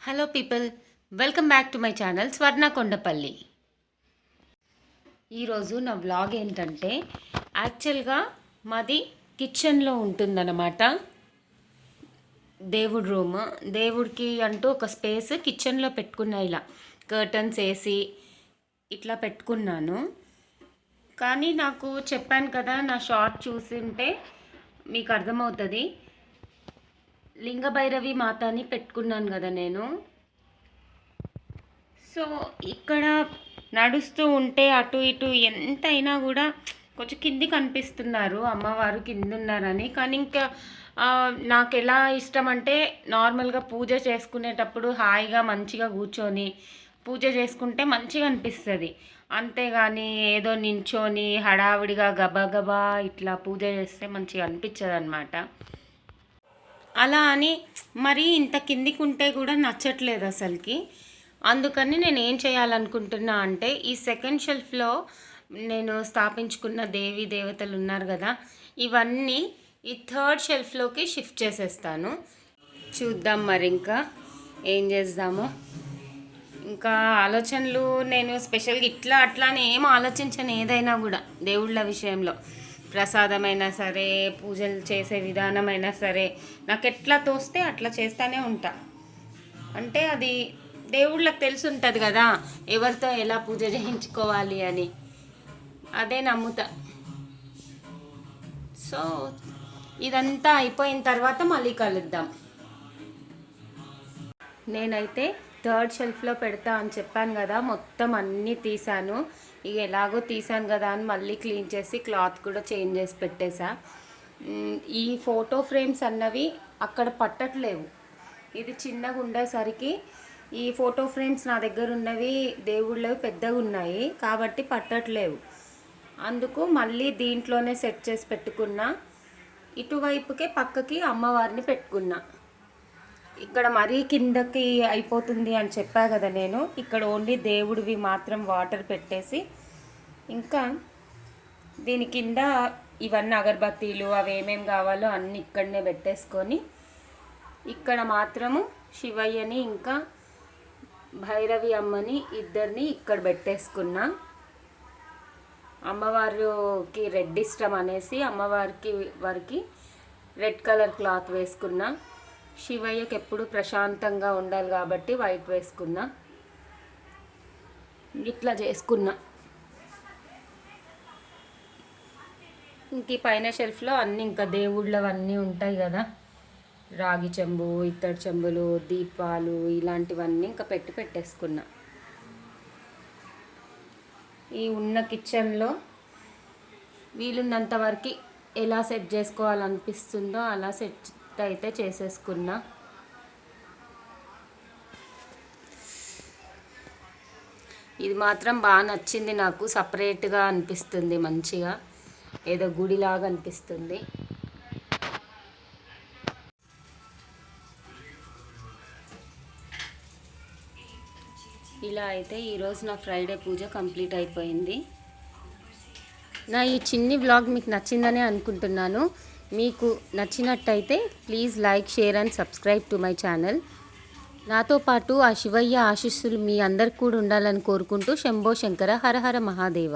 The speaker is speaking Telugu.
Hello people, welcome back to my channel స్వర్ణ కొండపల్లి. ఈరోజు నా వ్లాగ్ ఏంటంటే యాక్చువల్గా మాది కిచెన్లో ఉంటుందన్నమాట. దేవుడి రూమ్, దేవుడికి అంటూ ఒక స్పేస్ కిచెన్లో పెట్టుకున్నా. ఇలా కర్టన్స్ వేసి ఇట్లా పెట్టుకున్నాను. కానీ నాకు చెప్పాను కదా, నా షార్ట్ చూసింటే మీకు అర్థమవుతుంది. లింగభైరవి మాతని పెట్టుకున్నాను కదా నేను. సో ఇక్కడ నడుస్తూ ఉంటే అటు ఇటు ఎంతైనా కూడా కొంచెం కింది కనిపిస్తున్నారు, అమ్మవారు కింద ఉన్నారని. కానీ ఇంకా నాకు ఎలా ఇష్టం అంటే నార్మల్గా పూజ చేసుకునేటప్పుడు హాయిగా మంచిగా కూర్చొని పూజ చేసుకుంటే మంచిగా అనిపిస్తుంది. అంతేగాని ఏదో నించొని హడావిడిగా గబగబా ఇట్లా పూజ చేస్తే మంచిగా అనిపించదు అనమాట. అలా అని మరీ ఇంత కిందికి ఉంటే కూడా నచ్చట్లేదు అసలుకి. అందుకని నేను ఏం చేయాలనుకుంటున్నా అంటే ఈ సెకండ్ షెల్ఫ్లో నేను స్థాపించుకున్న దేవీ దేవతలు ఉన్నారు కదా, ఇవన్నీ ఈ థర్డ్ షెల్ఫ్లోకి షిఫ్ట్ చేసేస్తాను. చూద్దాం మరి ఇంకా ఏం చేద్దామో. ఇంకా ఆలోచనలు నేను స్పెషల్గా ఇట్లా అట్లా అని ఏం ఆలోచించను. ఏదైనా కూడా దేవుళ్ళ విషయంలో ప్రసాదమైనా సరే, పూజలు చేసే విధానమైనా సరే, నాకు ఎట్లా తోస్తే అట్లా చేస్తూనే ఉంటా. అంటే అది దేవుళ్ళకి తెలిసి ఉంటుంది కదా ఎవరితో ఎలా పూజ చేయించుకోవాలి అని, అదే నమ్ముతా. సో ఇదంతా అయిపోయిన తర్వాత మళ్ళీ కలుద్దాం. నేనైతే థర్డ్ షెల్ఫ్లో పెడతా అని చెప్పాను కదా, మొత్తం అన్నీ తీసాను. ఇక ఎలాగో తీసాను కదా అని మళ్ళీ క్లీన్ చేసి క్లాత్ కూడా చేంజ్ చేసి పెట్టేశా. ఈ ఫోటో ఫ్రేమ్స్ అన్నవి అక్కడ పట్టట్లేవు. ఇది చిన్నగా ఉండేసరికి ఈ ఫోటో ఫ్రేమ్స్ నా దగ్గర ఉన్నవి దేవుళ్ళవి పెద్దగా ఉన్నాయి కాబట్టి పట్టట్లేవు. అందుకు మళ్ళీ దీంట్లోనే సెట్ చేసి పెట్టుకున్నా. ఇటువైపుకే పక్కకి అమ్మవారిని పెట్టుకున్నా. ఇక్కడ మరీ కిందకి అయిపోతుంది అని చెప్పా కదా నేను. ఇక్కడ ఓన్లీ దేవుడివి మాత్రం వాటర్ పెట్టేసి, ఇంకా దీని కింద ఇవన్నీ అగరబత్తీలు అవి ఏమేమి కావాలో అన్నీ ఇక్కడనే పెట్టేసుకొని, ఇక్కడ మాత్రము శివయ్యని ఇంకా భైరవి అమ్మని ఇద్దరిని ఇక్కడ పెట్టేసుకున్నా. అమ్మవారికి రెడ్ ఇష్టం అనేసి వారికి రెడ్ కలర్ క్లాత్ వేసుకున్నా. శివయ్యకి ఎప్పుడు ప్రశాంతంగా ఉండాలి కాబట్టి వైట్ వేసుకున్నా. ఇట్లా చేసుకున్నా. ఇంక పైన షెల్ఫ్లో అన్నీ ఇంకా దేవుళ్ళవన్నీ ఉంటాయి కదా, రాగి చెంబు, ఇత్తడి చెంబులు, దీపాలు ఇలాంటివన్నీ ఇంకా పెట్టేసుకున్నా. ఈ ఉన్న కిచెన్లో వీలున్నంత వరకు ఎలా సెట్ చేసుకోవాలనిపిస్తుందో అలా సెట్ అయితే చేసేసుకున్నా. ఇది మాత్రం బాగా నచ్చింది నాకు. సపరేట్గా అనిపిస్తుంది, మంచిగా ఏదో గుడిలాగా అనిపిస్తుంది. ఇలా అయితే ఈరోజు నా ఫ్రైడే పూజ కంప్లీట్ అయిపోయింది. నా ఈ చిన్ని వ్లాగ్ మీకు నచ్చిందనే అనుకుంటున్నాను. మీకు నచ్చినట్టయితే please like, share and subscribe to my channel. నాతో పాటు ఆ శివయ్య ఆశీస్సులు మీ అందరికి కూడా ఉండాలని కోరుకుంటూ శంభో శంకర, హర హర మహాదేవ.